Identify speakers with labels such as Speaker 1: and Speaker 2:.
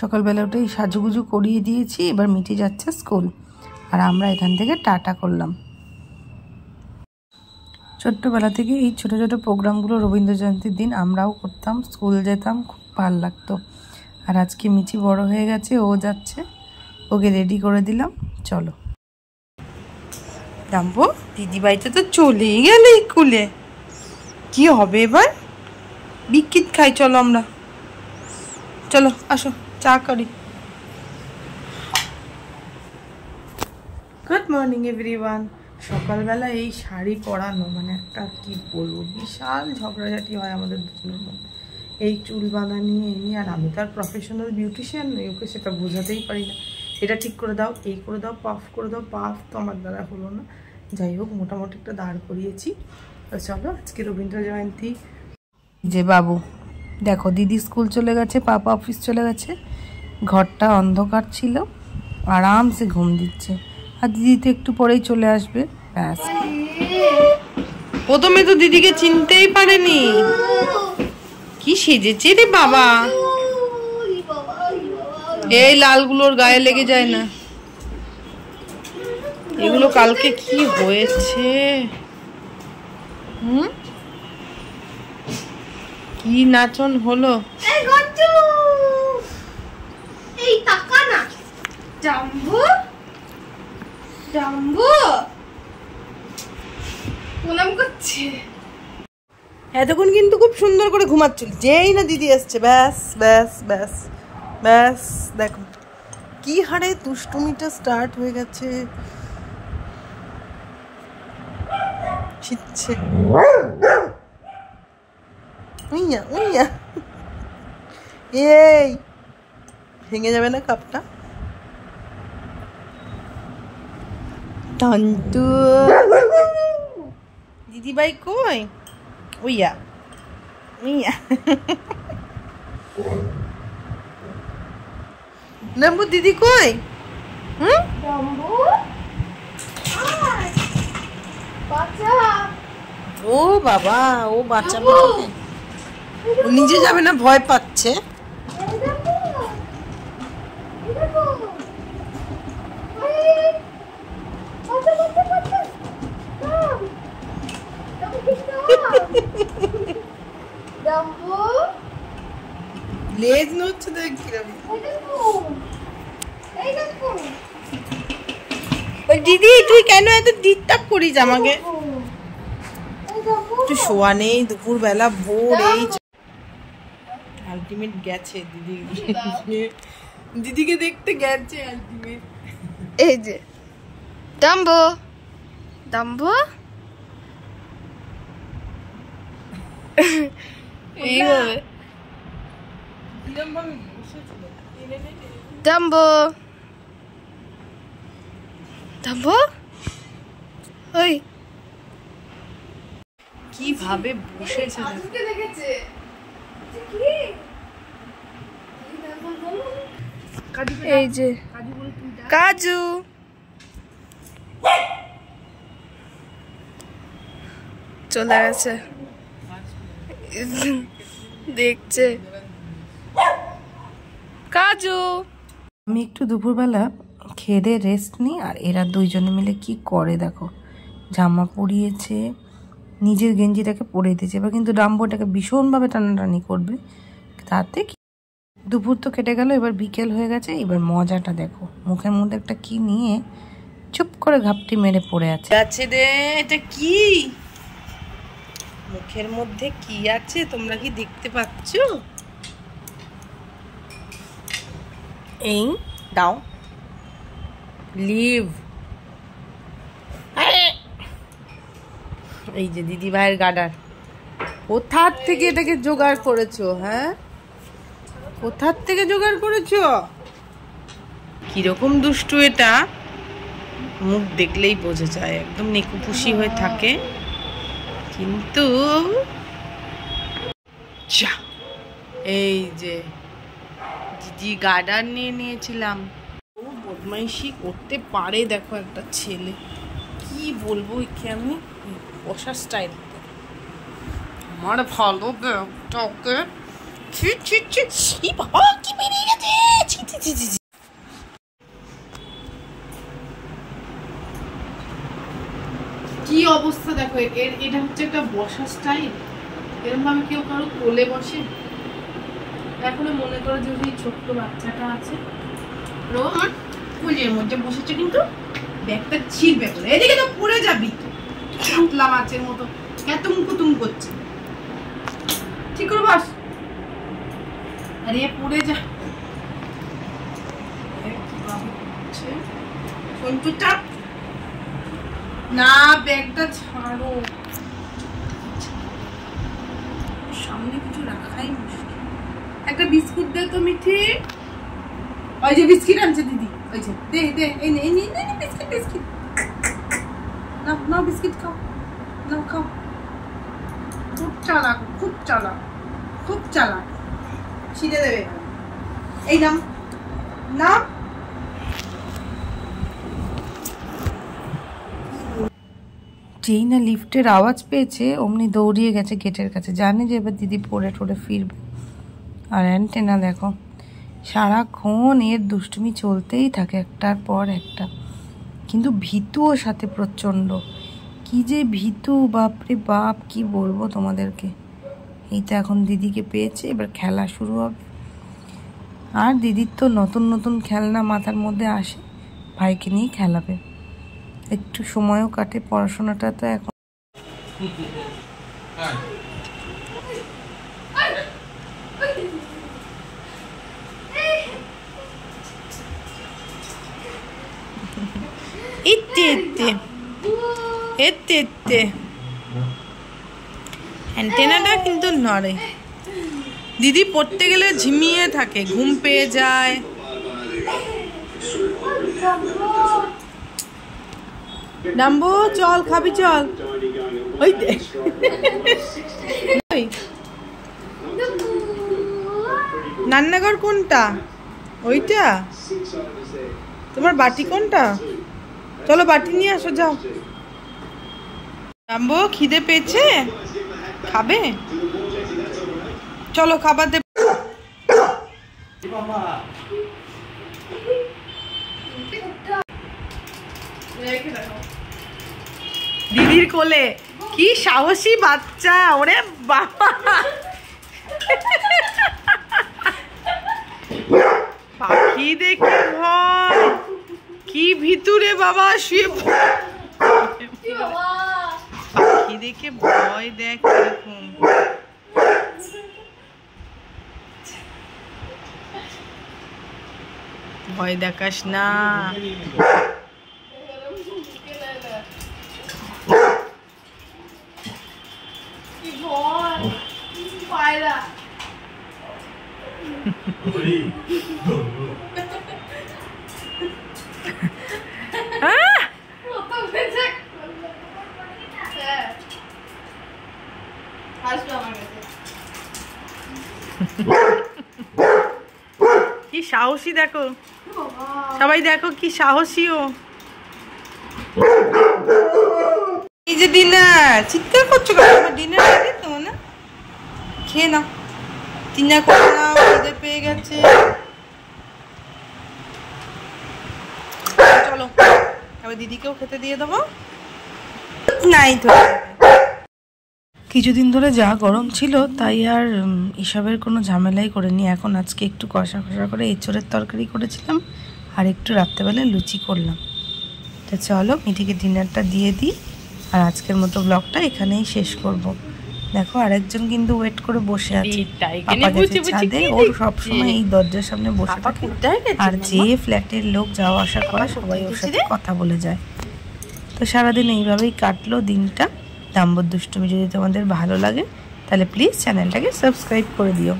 Speaker 1: সকালবেলা উঠেই সাজুগুজু করিয়ে দিয়েছি, এবার মিটি যাচ্ছে স্কুল আর আমরা এখান থেকে টাটা করলাম। ছোট্টবেলা থেকে এই ছোট ছোট প্রোগ্রামগুলো রবীন্দ্র জয়ন্তীর দিন আমরাও করতাম, স্কুল যেতাম, খুব ভালো লাগতো। আর আজকে মিচি বড় হয়ে গেছে, ও যাচ্ছে, ওকে রেডি করে দিলাম। চলো ডাম্বো, দিদিভাইটা তো চলেই গেলে স্কুলে, কি হবে এবার? বিস্কিট খাই, চলো আমরা, চলো আসো চা করি। Good morning everyone. সকালবেলা এই শাড়ি পরানো মানে একটা কি বলবো, বিশাল ঝগড়াঝাটি হয় আমাদের দুজনের মধ্যে, এই চুল বাঁধা নিয়ে এই নিয়ে। আর আমি তো আর প্রফেশনাল বিউটিশিয়ান নই, ওকে সেটা বোঝাতেই পারি না, এটা ঠিক করে দাও, এই করে দাও, পাফ করে দাও। পাফ তো আমার দ্বারা হলো না, যাই হোক মোটামুটি একটা দাঁড় করিয়েছি। তো চলো, আজকে রবীন্দ্র জয়ন্তী। যে বাবু দেখো, দিদি স্কুল চলে গেছে, পাপা অফিস চলে গেছে, ঘরটা অন্ধকার ছিল, আরামসে ঘুম দিচ্ছে। আর দিদি তো একটু পরেই চলে আসবে, ব্যাস। প্রথমে তো দিদিকে চিনতেই পারেনি, কি সেজেছে রে বাবা। এই লালগুলোর গায়ে লেগে যায় না, এগুলো কালকে কি হয়েছে, কি নাচন হলো।
Speaker 2: জাম্বু জাম্বু প্রণাম করছে।
Speaker 1: এতক্ষণ কিন্তু খুব সুন্দর করে ঘুমাচ্ছিল, যেই না দিদি এসছে ব্যাস ব্যাস ব্যাস ব্যাস। দেখো কি হারে দুষ্টুমিটা স্টার্ট হয়ে গেছে, ছিচ্ছে উইয়া উইয়া। এই ভেঙে যাবে না কাপটা? টান্টু দিদিভাই কই? উইয়া উইয়া। নাম্বু দিদি কই? ও বাবা, ও বাচ্চা নিজে যাবে না, ভয় পাচ্ছে। লেজ নড়ছে দেখ কিরকম। দিদি তুই কেন এত ডিস্টার্ব করিস আমাকে? তুই শোয়া নেই, দুপুর বেলা ভোর এই আলটিমেট গেছে দিদি, দিদিকে দেখতে গেছে আলটিমেট।
Speaker 2: এই যে ডাম্বো ডাম্বো, এইভাবে ডাম্বো ডাম্বো, ওই
Speaker 1: কিভাবে বসেছে
Speaker 2: দেখেছে। এই যে কাজু, চলে গেছে, দেখছে কাজু।
Speaker 1: আমি একটু দুপুরবেলা খেয়ে দিয়ে রেস্ট নিই, আর এরা দুইজনে মিলে কি করে দেখো, জামা পরিয়েছে, নিজের গেঞ্জিটাকে পরে দিয়েছে। এবার কিন্তু ডাম্বোটাকে ভীষণভাবে টানাটানি করবে, তাতে দুপুর তো কেটে গেল, এবার বিকেল হয়ে গেছে। এবার মজাটা দেখো, মুখের মধ্যে একটা কি নিয়ে চুপ করে ঘাপটি মেরে পড়ে আছে। আছে রে, এটা কি মুখের মধ্যে কি আছে তোমরা কি দেখতে পাচ্ছ? এই দাও, লিভ। এই যে দিদি ভাইয়ের গার্ডার, কোথার থেকে এটাকে জোগাড় করেছো? হ্যাঁ, কোথার থেকে জোগাড় করেছো? কিরকম দুষ্টু এটা, মুখ দেখলেই বোঝা যায়, একদম নেকুপুষি হয়ে থাকে, কিন্তু এই যে দিদি গার্ডার নিয়ে নিয়েছিলাম। ও বদমাইশি করতে পারে দেখো একটা ছেলে, কি বলবো একে আমি, বসার স্টাইল আমার ভালো ব্যাগটাকে। বাবা কি বেরিয়ে গেছে, এটা হচ্ছে একটা বসা স্টাইল। এরকম ভাবে কেউ কারো কোলে বসে? এখনো মনে করে যে ওই ছোট্ট বাচ্চাটা আছে রোহন কোলের মধ্যে বসেছে, কিন্তু ব্যাগটা ছিঁড়বে বলে। এদিকে তো পড়ে যাবি, কাতলা মাছের মতো এত মুকুতুম করছে। ঠিক করে বস। আরে পড়ে যা। চুপচাপ না, ব্যাগটা ছাড়ো। সামনে কিছু রাখাই মুশকিল। একটা বিস্কুট দে তো মিঠি। ওই যে বিস্কিট আনছে দিদি, ওই যে দে দে, এই নে এই নে বিস্কিট বিস্কিট। নাও নাও বিস্কিট খাও, নাও খাও। খুব চালাক, খুব চালাক, খুব চালাক। ছিঁড়ে দেবে। এই নাম নাম। যেই না লিফটের আওয়াজ পেয়েছে অমনি দৌড়িয়ে গেছে গেটের কাছে, জানে যে এবার দিদি পড়ে টড়ে ফিরবে। আর অ্যান্টেনা দেখো, সারাক্ষণ এর দুষ্টুমি চলতেই থাকে একটার পর একটা। কিন্তু ভীতুও সাথে প্রচণ্ড, কি যে ভীতু, বাপরে বাপ, কি বলবো তোমাদেরকে। এই তো এখন দিদিকে পেয়েছে, এবার খেলা শুরু হবে। আর দিদির তো নতুন নতুন খেলনা মাথার মধ্যে আসে, ভাইকে নিয়ে খেলাবে। একটু সময়ও কাটে, পড়াশোনাটা তো এখন। অ্যান্টেনাটা কিন্তু নড়ে। দিদি পড়তে গেলে ঝিমিয়ে থাকে, ঘুম পেয়ে যায়। ডাম্বু চল, খাবি চল। ওই রান্নাঘর কোনটা? ওইটা? তোমার বাটি কোনটা? চলো বাটি নিয়ে আসো, যাও। ডাম্বু খিদে পেয়েছে, খাবে? চলো খাবার দে। দিদির কোলে, কি সাহসী বাচ্চা, ওরে বাবা। পাখি দেখে ভয়, কি ভিতরে বাবা শুয়ে। পাখি দেখে ভয়, দেখ এরকম। ভয় দেখাস না। কি সাহসী দেখো, সবাই দেখো কি সাহসী ও। এই যে ডিনার, চিৎকার করছো কেন? ডিনার রেডি তো না? খেয়ে নাও, ডিনার করে নাও, খিদে পেয়ে গেছে। চলো এবার দিদিকেও খেতে দিয়ে দেবো। নাই তো, কিছুদিন ধরে যা গরম ছিল তাই আর এসবের কোনো ঝামেলাই করিনি। এখন আজকে একটু কষা কষা করে এঁচোড়ের তরকারি করেছিলাম, আর একটু রাত্রেবেলায় লুচি করলাম। তো চলো মিঠিকে ডিনারটা দিয়ে দিই, আর আজকের মতো ব্লগটা এখানেই শেষ করব। দেখো আরেকজন কিন্তু ওয়েট করে বসে আছে, পাপা গেছে ছাদে। ওর সবসময় এই দরজার সামনে বসে থাকে, আর যে ফ্ল্যাটের লোক যাওয়া আসা করে সবাই ওর সাথে কথা বলে যায়। তো সারাদিন এইভাবেই কাটলো দিনটা। ডাম্বর দুষ্টুমি যদি তোমাদের ভালো লাগে তাহলে প্লিজ চ্যানেলটাকে সাবস্ক্রাইব করে দিও।